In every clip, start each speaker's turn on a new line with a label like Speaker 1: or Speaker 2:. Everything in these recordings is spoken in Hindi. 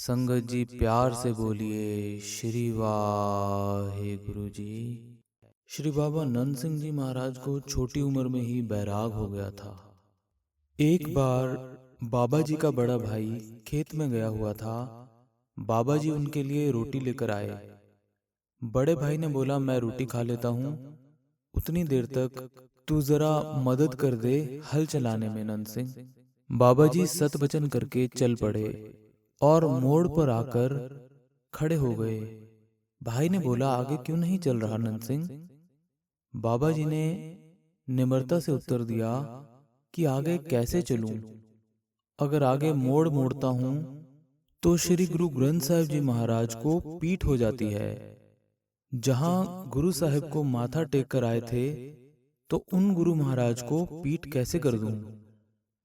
Speaker 1: संगत जी प्यार से बोलिए श्री वाहे गुरु जी। श्री बाबा नंद सिंह जी महाराज को छोटी उम्र में ही बैराग हो गया था। एक बार बाबा जी का बड़ा भाई खेत में गया हुआ था। बाबा जी उनके लिए रोटी लेकर आए। बड़े भाई ने बोला, मैं रोटी खा लेता हूँ, उतनी देर तक तू जरा मदद कर दे हल चलाने में नंद सिंह। बाबा जी सत वचन करके चल पड़े और मोड़ पर आकर खड़े हो गए। भाई ने बोला, आगे क्यों नहीं चल रहा नंद सिंह? बाबा जी ने निम्रता से उत्तर दिया कि आगे कैसे चलूं? अगर आगे मोड़ मोड़ता हूं तो श्री गुरु ग्रंथ साहिब जी महाराज को पीठ हो जाती है। जहां गुरु साहिब को माथा टेक कर आए थे, तो उन गुरु महाराज को पीठ कैसे कर दूं?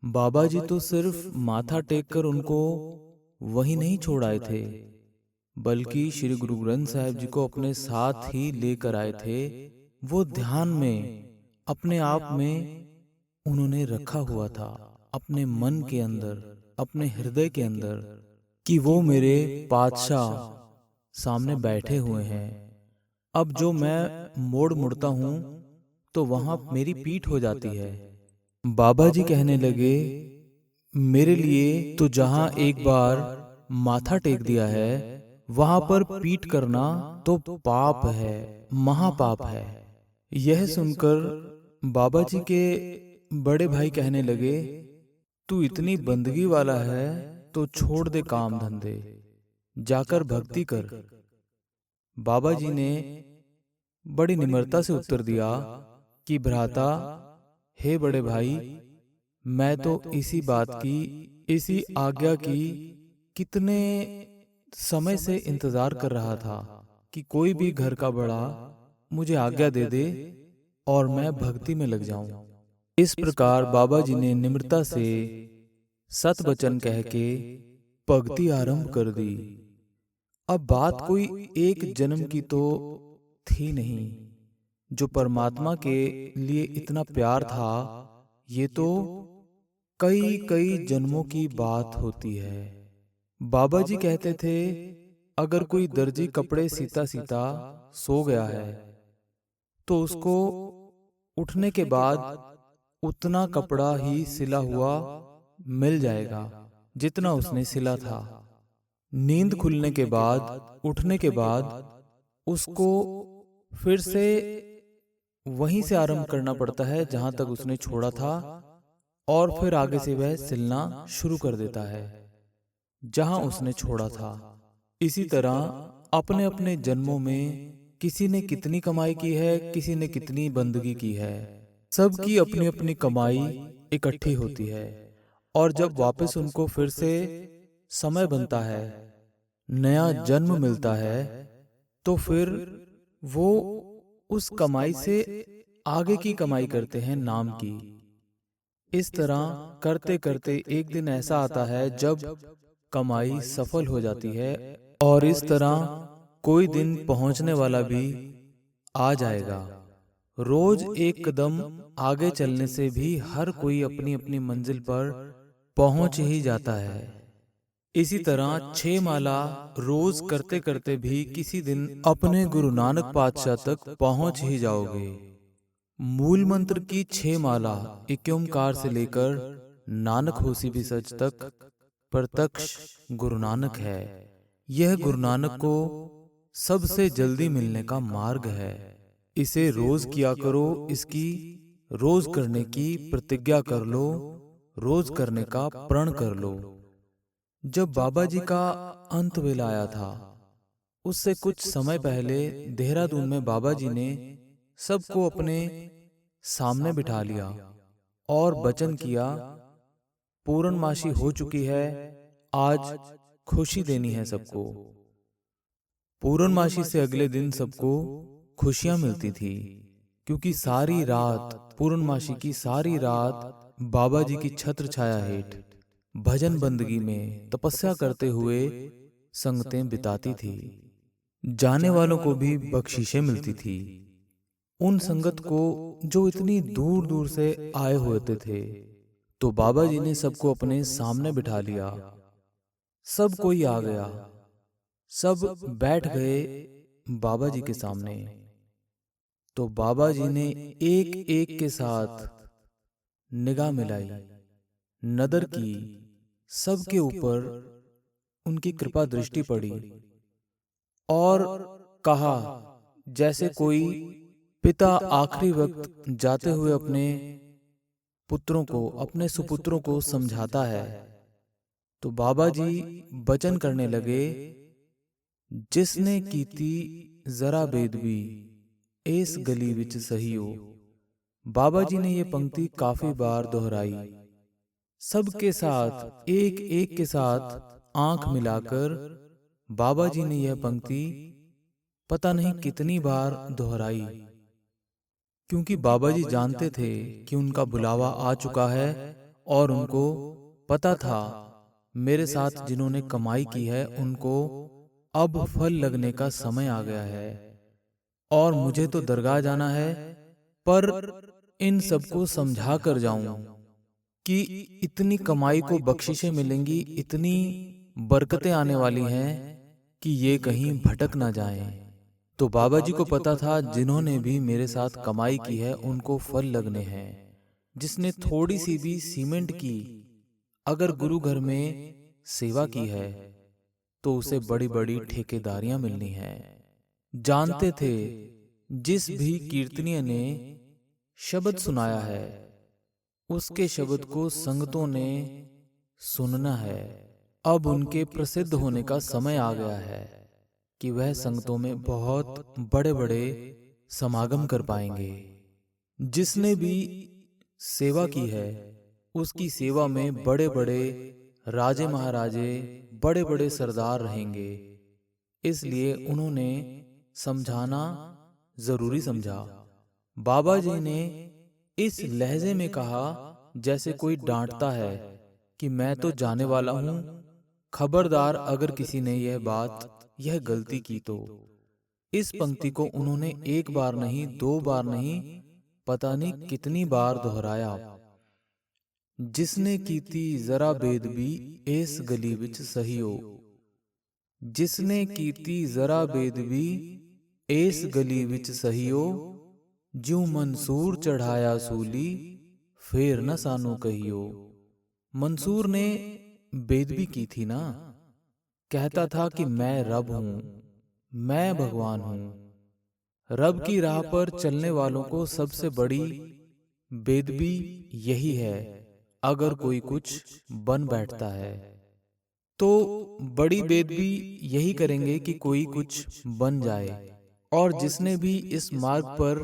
Speaker 1: बाबा जी तो सिर्फ माथा टेक कर उनको वहीं नहीं छोड़ आए थे, बल्कि श्री गुरु ग्रंथ साहिब जी को अपने साथ ही लेकर आए थे। वो ध्यान में अपने आप में उन्होंने रखा हुआ था, अपने मन के अंदर, अपने हृदय के अंदर, कि वो मेरे पातशाह सामने बैठे हुए हैं। अब जो मैं मोड़ मुड़ता हूं तो वहां मेरी पीठ हो जाती है। बाबा जी कहने लगे, मेरे लिए तो जहां एक बार माथा टेक दिया है, वहां पर पीठ करना तो पाप है, महापाप है। यह सुनकर बाबा जी के बड़े भाई कहने लगे, तू इतनी बंदगी वाला है तो छोड़ दे काम धंधे, जाकर भक्ति कर। बाबा जी ने बड़ी निम्रता से उत्तर दिया कि भ्राता, हे बड़े भाई, मैं तो इसी बात की, इसी आज्ञा की कितने समय से इंतजार कर रहा था कि कोई भी घर का बड़ा मुझे आज्ञा दे दे और मैं भक्ति में लग जाऊं। इस प्रकार बाबा जी ने निम्रता से सत वचन कह के भक्ति आरंभ कर दी। अब बात कोई एक जन्म की तो थी नहीं। जो परमात्मा के लिए इतना प्यार था, ये तो कई कई जन्मों की बात होती है। बाबा जी कहते थे, अगर कोई दर्जी कपड़े सीता सीता सो गया है तो उसको उठने के बाद उतना कपड़ा ही सिला हुआ मिल जाएगा जितना उसने सिला था। नींद खुलने के बाद, उठने के बाद उसको फिर से वहीं से आरंभ करना पड़ता है जहां तक उसने छोड़ा था, और फिर आगे से वह सिलना शुरू कर देता है जहां उसने छोड़ा था। इसी तरह अपने अपने जन्मों में किसी ने कितनी कमाई की है, किसी ने कितनी बंदगी की है, सबकी अपनी अपनी कमाई इकट्ठी होती है। और जब वापस उनको फिर से समय बनता है, नया जन्म मिलता है, तो फिर वो उस कमाई से आगे की कमाई करते हैं, नाम की। इस तरह करते करते एक दिन ऐसा आता है जब कमाई सफल हो जाती है, और इस तरह कोई दिन पहुंचने वाला भी आ जाएगा। रोज एक कदम आगे चलने से भी हर कोई अपनी अपनी मंजिल पर पहुंच ही जाता है। इसी तरह 6 माला रोज करते करते भी किसी दिन अपने गुरु नानक पातशाह तक पहुंच ही जाओगे। मूल मंत्र की 6 माला एक ओंकार से लेकर नानक होसी भी सच तक प्रत्यक्ष गुरु नानक है। यह गुरु नानक को सबसे जल्दी मिलने का मार्ग है। इसे रोज किया करो, इसकी रोज करने की प्रतिज्ञा कर लो, रोज करने का प्रण कर लो। जब बाबा जी का अंत वेला आया था, उससे कुछ समय पहले देहरादून में बाबा जी ने सबको अपने सामने बिठा लिया और वचन किया, पूर्णमासी हो चुकी है, आज खुशी देनी है सबको। पूर्णमासी से अगले दिन सबको खुशियां मिलती थी, क्योंकि सारी रात, पूर्णमासी की सारी रात बाबा जी की छत्र छाया हेठ भजन बंदगी में तपस्या करते हुए संगतें बिताती थी। जाने वालों को भी बख्शीशें मिलती थी। उन संगत को जो इतनी दूर दूर से आए होते थे, तो बाबा जी ने सबको अपने सामने बिठा लिया। सब कोई आ गया, सब बैठ गए बाबा जी के सामने। तो बाबा जी ने एक एक के साथ निगाह मिलाई, नदर की, सबके ऊपर उनकी कृपा दृष्टि पड़ी और कहा, जैसे कोई पिता आखिरी वक्त जाते हुए अपने पुत्रों को, अपने सुपुत्रों को समझाता है। तो बाबा जी वचन करने लगे, जिसने कीती जरा बेदबी एस गली विच सहियो। बाबा जी ने ये पंक्ति काफी बार दोहराई, सबके साथ, एक एक के साथ आंख मिलाकर बाबा जी ने यह पंक्ति पता नहीं कितनी बार दोहराई, क्योंकि बाबा जी जानते थे कि उनका बुलावा आ चुका है और उनको पता था मेरे साथ जिन्होंने कमाई की है उनको अब फल लगने का समय आ गया है और मुझे तो दरगाह जाना है, पर इन सबको समझा कर जाऊं कि इतनी कमाई को बख्शिशें मिलेंगी, इतनी बरकतें आने वाली हैं कि ये कहीं भटक ना जाएं। तो बाबा जी को पता था जिन्होंने भी मेरे साथ कमाई की है उनको फल लगने हैं। जिसने थोड़ी सी भी सीमेंट की अगर गुरु घर में सेवा की है तो उसे बड़ी बड़ी ठेकेदारियां मिलनी हैं। जानते थे जिस भी कीर्तनीय ने शब्द सुनाया है उसके शब्द को संगतों ने सुनना है। अब उनके प्रसिद्ध होने का समय आ गया है कि वह संगतों में बहुत बड़े बड़े समागम कर पाएंगे। जिसने भी सेवा की है उसकी सेवा में बड़े बड़े राजे महाराजे, बड़े बड़े सरदार रहेंगे। इसलिए उन्होंने समझाना जरूरी समझा। बाबा जी ने इस लहजे में कहा जैसे कोई डांटता है कि मैं तो जाने वाला हूं, खबरदार अगर किसी ने यह गलती की तो। इस पंक्ति को उन्होंने एक बार नहीं, दो बार नहीं, पता नहीं कितनी बार दोहराया। जिसने कीती जरा बेदबी एस गली विच सहियो। जिसने कीती जरा बेदबी एस गली विच सहियो, ज्यों मंसूर चढ़ाया सूली फेर न सानू कहियो। मंसूर ने बेदबी की थी ना, कहता था कि मैं रब हूं, मैं भगवान हूं। रब की राह पर चलने वालों को सबसे बड़ी बेदबी यही है, अगर कोई कुछ बन बैठता है तो बड़ी बेदबी यही करेंगे कि कोई कुछ बन जाए। और जिसने भी इस मार्ग पर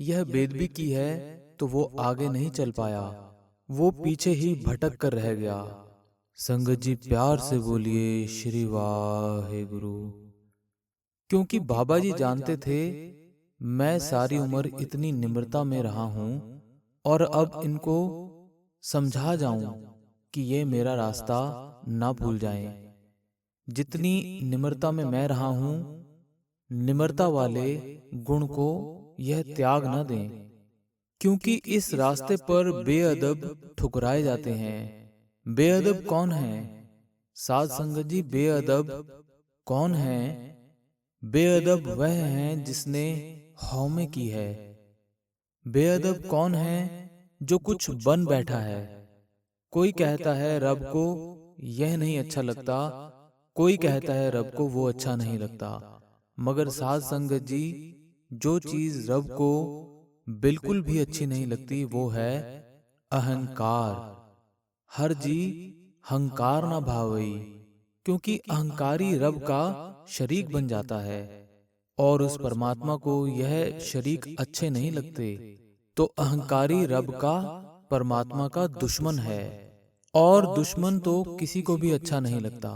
Speaker 1: यह बेदबी की है तो वो आगे नहीं चल पाया, वो पीछे ही भटक कर रह गया। संगत जी प्यार से बोलिए श्री वाहे गुरु। क्योंकि बाबा जी जानते थे मैं सारी उम्र इतनी निम्रता में रहा हूं और अब इनको समझा जाऊं कि ये मेरा रास्ता ना भूल जाएं। जितनी निम्रता में मैं रहा हूं, निम्रता वाले गुण को यह त्याग न दें, क्योंकि इस रास्ते पर बेअदब ठुकराए जाते हैं। बेअदब कौन है? साध संगत जी, बेअदब कौन है? बेअदब वह है जिसने हौमे की है। बेअदब कौन है? जो कुछ बन बैठा है। कोई कहता है रब को यह नहीं अच्छा लगता, कोई कहता है रब को वो अच्छा नहीं लगता। मगर साध संगत जी, जो चीज रब को बिल्कुल भी अच्छी नहीं लगती वो है अहंकार। हर जी हंकार ना भावई, क्योंकि अहंकारी रब का शरीक बन जाता है और उस परमात्मा को यह शरीक अच्छे नहीं लगते। तो अहंकारी रब का, परमात्मा का दुश्मन है और दुश्मन तो किसी को भी अच्छा नहीं लगता।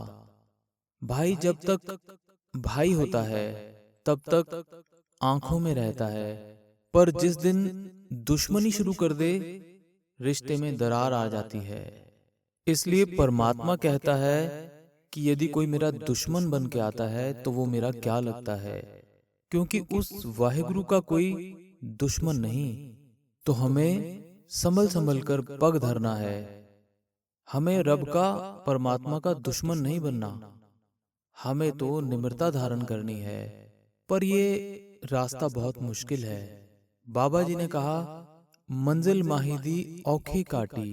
Speaker 1: भाई जब तक भाई होता है तब तक आंखों में रहता है, पर जिस दिन दुश्मनी शुरू कर दे रिश्ते में दरार आ जाती है। इसलिए परमात्मा कहता है कि यदि कोई मेरा दुश्मन बन के आता है तो वो मेरा क्या लगता है, क्योंकि उस वाहिगुरु का कोई दुश्मन नहीं। तो हमें संभल संभल कर पग धरना है। हमें रब का, परमात्मा का दुश्मन नहीं बनना। हमें तो निम्रता धारण करनी है। पर ये रास्ता बहुत मुश्किल है। बाबा जी ने कहा, मंजिल माहिदी औखी काटी,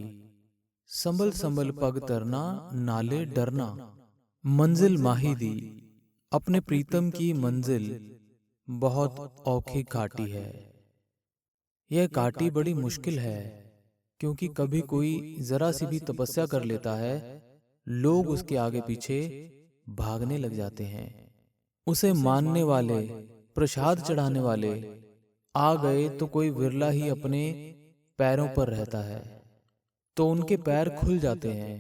Speaker 1: संभल संभल पग तरना, नाले डरना। मंजिल माहिदी, अपने प्रीतम की मंजिल बहुत औखी काटी है। यह काटी बड़ी मुश्किल है, क्योंकि कभी कोई जरा सी भी तपस्या कर लेता है, लोग उसके आगे पीछे भागने लग जाते हैं। उसे मानने वाले, प्रसाद चढ़ाने वाले आ गए तो कोई विरला ही अपने पैरों पर रहता है, तो उनके पैर खुल जाते हैं।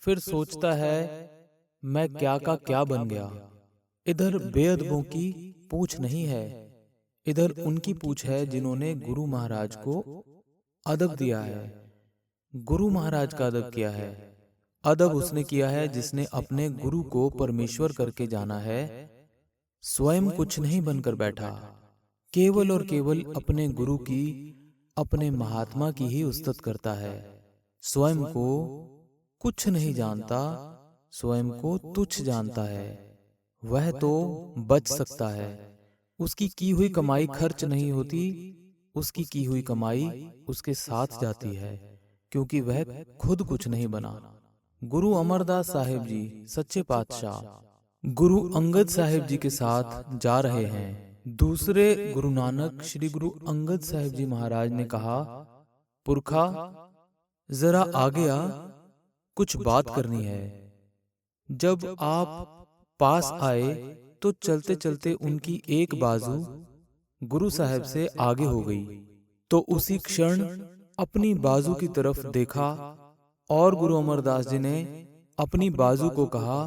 Speaker 1: फिर सोचता है, मैं क्या का क्या बन गया। इधर बेअदबों की पूछ नहीं है, इधर उनकी पूछ है जिन्होंने गुरु महाराज को अदब दिया है। गुरु महाराज का अदब किया है। अदब उसने किया है जिसने अपने गुरु को परमेश्वर करके जाना है। स्वयं कुछ नहीं बनकर बैठा, केवल और केवल अपने गुरु की, अपने महात्मा की ही उस्तत करता है। स्वयं को कुछ नहीं जानता, स्वयं को तुच्छ जानता है। वह तो बच सकता है, उसकी की हुई कमाई खर्च नहीं होती, उसकी की हुई कमाई उसके साथ जाती है, क्योंकि वह खुद कुछ नहीं बना। गुरु अमरदास साहिब जी सच्चे पातशाह गुरु अंगद साहिब जी के साथ जा रहे हैं। दूसरे गुरु नानक श्री गुरु अंगद साहिब जी महाराज ने कहा, पुरखा जरा आगे आ, कुछ बात करनी है। जब आप पास आए तो चलते चलते उनकी एक बाजू गुरु साहब से आगे हो गई, तो उसी क्षण अपनी बाजू की तरफ देखा और गुरु अमरदास जी ने अपनी बाजू को कहा,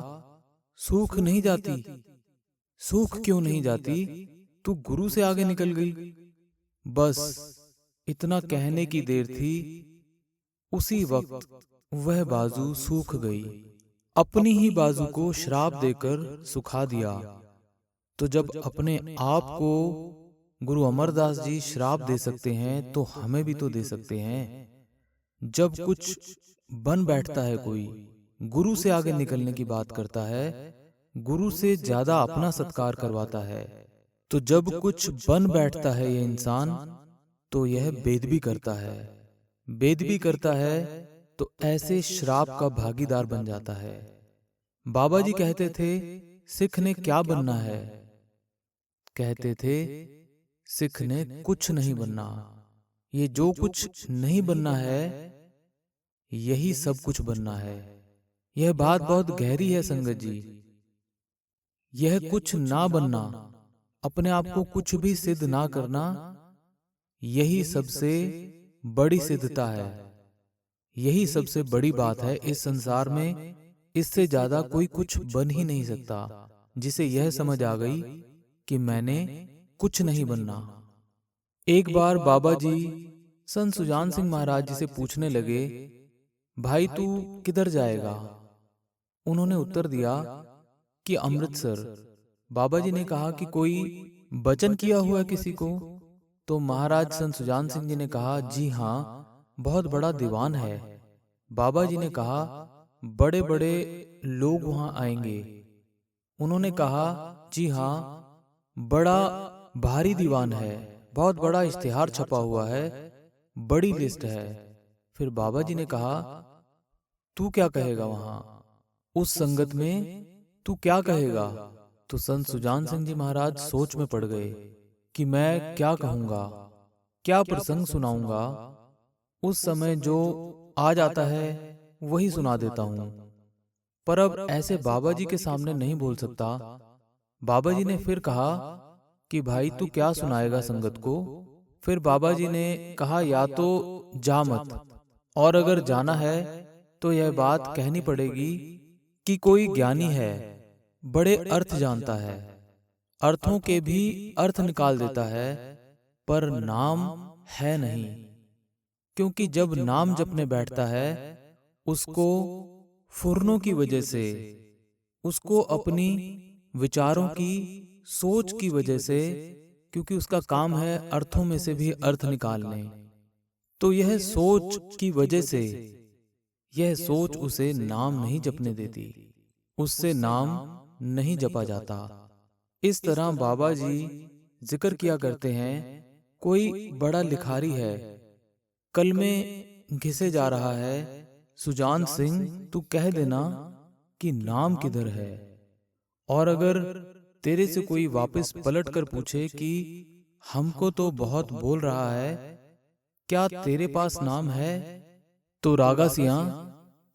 Speaker 1: सूख नहीं जाती, सूख क्यों नहीं जाती, तू गुरु से आगे निकल गई। बस इतना कहने की देर थी, उसी वक्त वह बाजू सूख गई। अपनी ही बाजू को श्राप देकर सुखा दिया। तो जब अपने आप को गुरु अमरदास जी श्राप दे सकते हैं, तो हमें भी तो दे सकते हैं। जब कुछ बन बैठता है कोई, गुरु से आगे निकलने की बात करता है, गुरु से ज्यादा अपना सत्कार करवाता है, तो जब कुछ बन बैठता है ये इंसान, तो यह बेदबी करता है। बेदबी करता है तो ऐसे श्राप का भागीदार बन जाता है। बाबा जी कहते थे, सिख ने क्या बनना है? कहते थे, सिख ने कुछ नहीं बनना। ये जो कुछ नहीं बनना है, यही सब कुछ बनना है। यह बात बहुत गहरी है संगत जी। यह कुछ ना बनना, अपने आप को कुछ भी सिद्ध ना करना, यही सबसे बड़ी सिद्धता है। यही सबसे बड़ी बात है इस संसार में। इससे ज्यादा कोई कुछ बन ही नहीं सकता। जिसे यह समझ आ गई कि मैंने कुछ नहीं बनना। एक बार बाबा जी संत सुजान सिंह महाराज जी से पूछने लगे, भाई तू किधर जाएगा? उन्होंने उत्तर दिया कि अमृतसर। बाबा जी ने कहा कि कोई वचन किया हुआ है किसी को? तो महाराज संत सुजान सिंह जी ने कहा, जी हाँ, बहुत बड़ा दीवान है। बाबा जी ने कहा, बड़े बड़े लोग वहां आएंगे। उन्होंने कहा, जी हाँ, बड़ा भारी दीवान है, बहुत बड़ा इश्तिहार छपा हुआ है, बड़ी लिस्ट है। फिर बाबा जी ने कहा, तू क्या कहेगा वहां उस संगत में, तू क्या कहेगा? तो संत सुजान सिंह जी महाराज सोच में पड़ गए कि मैं क्या कहूंगा, क्या प्रसंग सुनाऊंगा। उस समय जो आ जाता है वही सुना देता हूं, पर अब ऐसे बाबा जी के सामने नहीं बोल सकता। बाबा जी ने फिर कहा कि भाई तू क्या सुनाएगा संगत को? फिर बाबा जी ने कहा, या तो जा मत, और अगर जाना है तो यह बात कहनी पड़ेगी कि कोई ज्ञानी है, बड़े अर्थ जानता है, अर्थों के भी अर्थ निकाल देता है, पर नाम है नहीं। क्योंकि जब नाम जपने बैठता है, उसको फुरनों की वजह से, उसको अपनी विचारों की, सोच की वजह से, क्योंकि उसका काम है अर्थों में से भी अर्थ निकालने, तो यह सोच की वजह से, यह सोच उसे नाम नहीं जपने देती, उससे नाम नहीं जपा जाता। इस तरह बाबा जी जिक्र किया करते हैं, कोई बड़ा लिखारी है, कल में घिसे जा रहा है, सुजान सिंह तू कह देना कि नाम किधर है। और अगर तेरे से कोई वापस पलट कर पूछे कि हमको तो बहुत बोल रहा है, क्या तेरे पास नाम है, तो रागा सिया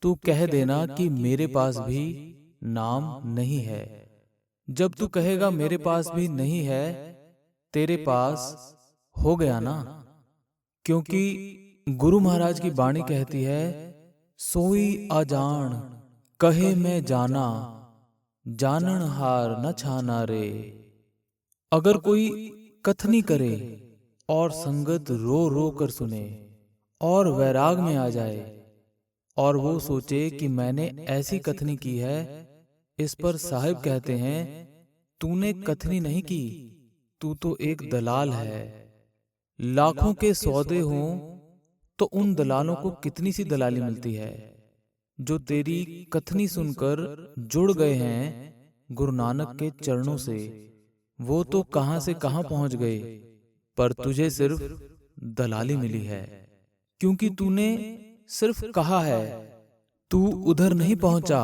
Speaker 1: तू कह देना कि मेरे पास भी नाम नहीं है। जब तू कहेगा मेरे पास भी नहीं है, तेरे पास हो गया ना। क्योंकि गुरु महाराज की वाणी कहती है, सोई अजान कहे मैं जाना, जानन हार न छाना रे। अगर कोई कथनी करे और संगत रो रो कर सुने और वैराग में आ जाए और वो सोचे कि मैंने ऐसी कथनी की है, इस पर साहिब कहते हैं, तूने कथनी नहीं की, तू तो एक दलाल है। लाखों के सौदे हों तो उन दलालों को कितनी सी दलाली मिलती है। जो तेरी कथनी सुनकर जुड़ गए हैं गुरु नानक के चरणों से, वो तो कहां से कहां पहुंच गए, पर तुझे सिर्फ दलाली मिली है। क्योंकि तूने सिर्फ कहा है, तू उधर नहीं पहुंचा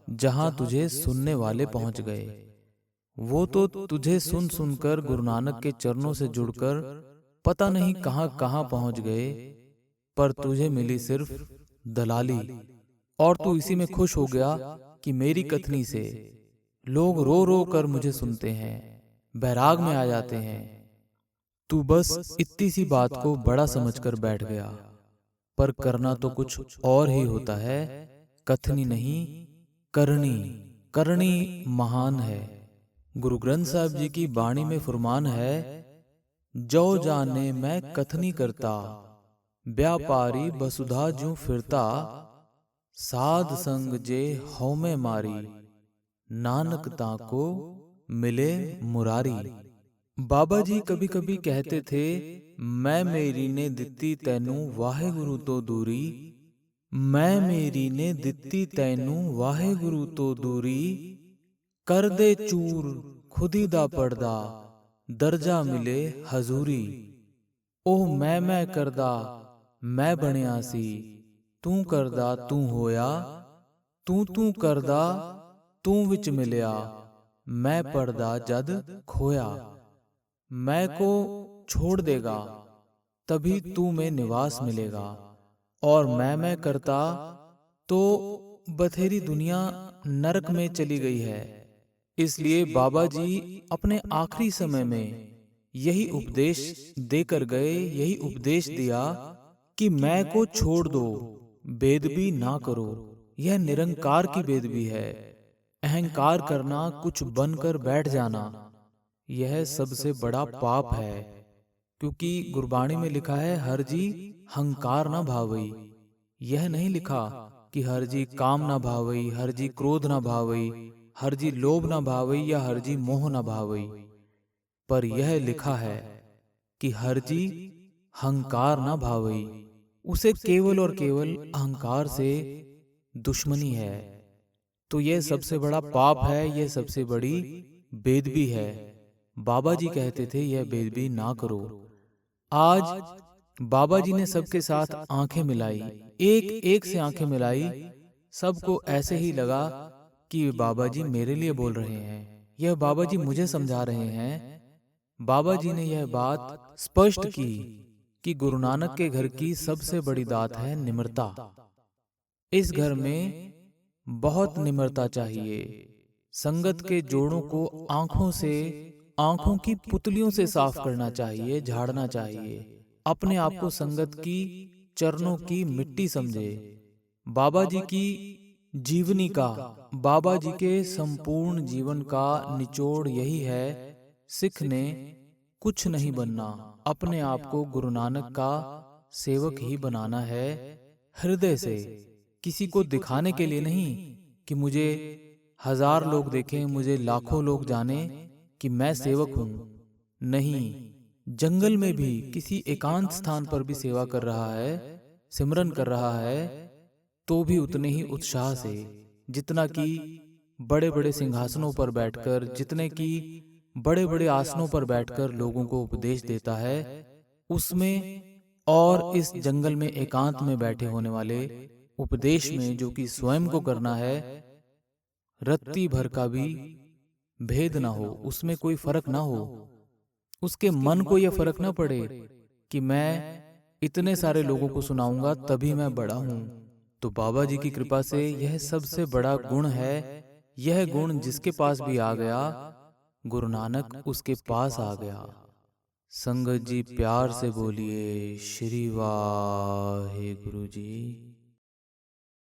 Speaker 1: जहां तुझे सुनने वाले पहुंच गए। वो तो तुझे सुन सुनकर गुरु नानक के चरणों से जुड़कर पता नहीं कहां कहां पहुंच गए, पर तुझे मिली सिर्फ दलाली। और तू इसी में खुश हो गया कि मेरी कथनी से लोग रो रो कर मुझे सुनते हैं, बैराग में आ जाते हैं। तू बस इतनी सी बात को बड़ा समझकर बैठ गया, पर करना तो कुछ और ही होता है। कथनी नहीं, करनी, करनी महान है। गुरु ग्रंथ साहिब जी की वाणी में फरमान है, जो जाने मैं कथनी करता, व्यापारी वसुधा ज्यों फिरता, साध संग जे हौ में मारी, नानक ताको मिले मुरारी। बाबा जी कभी कभी कहते थे, मैं मेरी ने दित्ती तैनू वाहे गुरु तो दूरी, मैं मेरी ने दित्ती तैनू वाहे गुरु तो दूरी, कर दे चूर खुदी दा पड़दा, दर्जा मिले हजूरी। ओह मैं करदा मैं बनिया सी, तू करदा तू होया, तू करदा तू विच मिलिया, मैं पड़दा जद खोया। मैं को छोड़ देगा तभी तू में निवास मिलेगा, और मैं करता तो बथेरी दुनिया नरक में चली गई है। इसलिए बाबा जी अपने आखिरी समय में यही उपदेश देकर गए, यही उपदेश दिया कि मैं को छोड़ दो, बेदबी ना करो। यह निरंकार की बेदबी है। अहंकार करना, कुछ बनकर बैठ जाना, यह सबसे बड़ा पाप है। क्योंकि गुरबाणी में लिखा है, हर जी हंकार ना भावई। यह नहीं लिखा कि हर जी काम ना भावई, हर जी क्रोध ना भावई, हर जी लोभ ना भावई या हर जी मोह ना भावई, पर यह लिखा है कि हर जी हंकार ना भावई। उसे केवल और केवल अहंकार से दुश्मनी है। तो यह सबसे बड़ा पाप है, यह सबसे बड़ी बेदबी है। बाबा जी कहते थे यह बेदबी ना करो। आज बाबा जी ने सबके साथ आंखें मिलाई, एक एक से आंखें मिलाई। सबको ऐसे ही लगा कि बाबा जी मेरे लिए बोल रहे हैं, यह बाबा जी मुझे समझा रहे हैं। बाबा जी ने यह बात स्पष्ट की कि गुरु नानक के घर की सबसे बड़ी दात है निम्रता। इस घर में बहुत निम्रता चाहिए। संगत के जोड़ों को आंखों से, आंखों की पुतलियों से साफ करना चाहिए, झाड़ना चाहिए। अपने आप को संगत की चरणों की मिट्टी समझे। बाबा जी की जीवनी का, बाबा जी के संपूर्ण जीवन का निचोड़ यही है, सिख ने कुछ नहीं बनना, अपने आप को गुरु नानक का सेवक ही बनाना है, हृदय से। किसी को दिखाने के लिए नहीं कि मुझे 1000 लोग देखें, मुझे लाखों लोग जाने कि मैं सेवक हूं। नहीं, जंगल में भी किसी एकांत स्थान पर भी सेवा कर रहा है, सिमरन कर रहा है, तो भी उतने ही उत्साह से जितना कि बड़े बड़े सिंहासनों पर बैठकर, जितने कि बड़े बड़े आसनों पर बैठकर लोगों को उपदेश देता है, उसमें और इस जंगल में एकांत में बैठे होने वाले उपदेश में, जो कि स्वयं को करना है, रत्ती भर का भी भेद ना हो, उसमें कोई फर्क ना हो, उसके मन को यह फर्क ना पड़े कि मैं इतने सारे लोगों को सुनाऊंगा तभी मैं बड़ा हूं। तो बाबा जी की कृपा से यह सबसे बड़ा गुण है। यह गुण जिसके पास भी आ गया, गुरु नानक उसके पास आ गया। संगत जी प्यार से बोलिए श्री वाहे गुरु जी।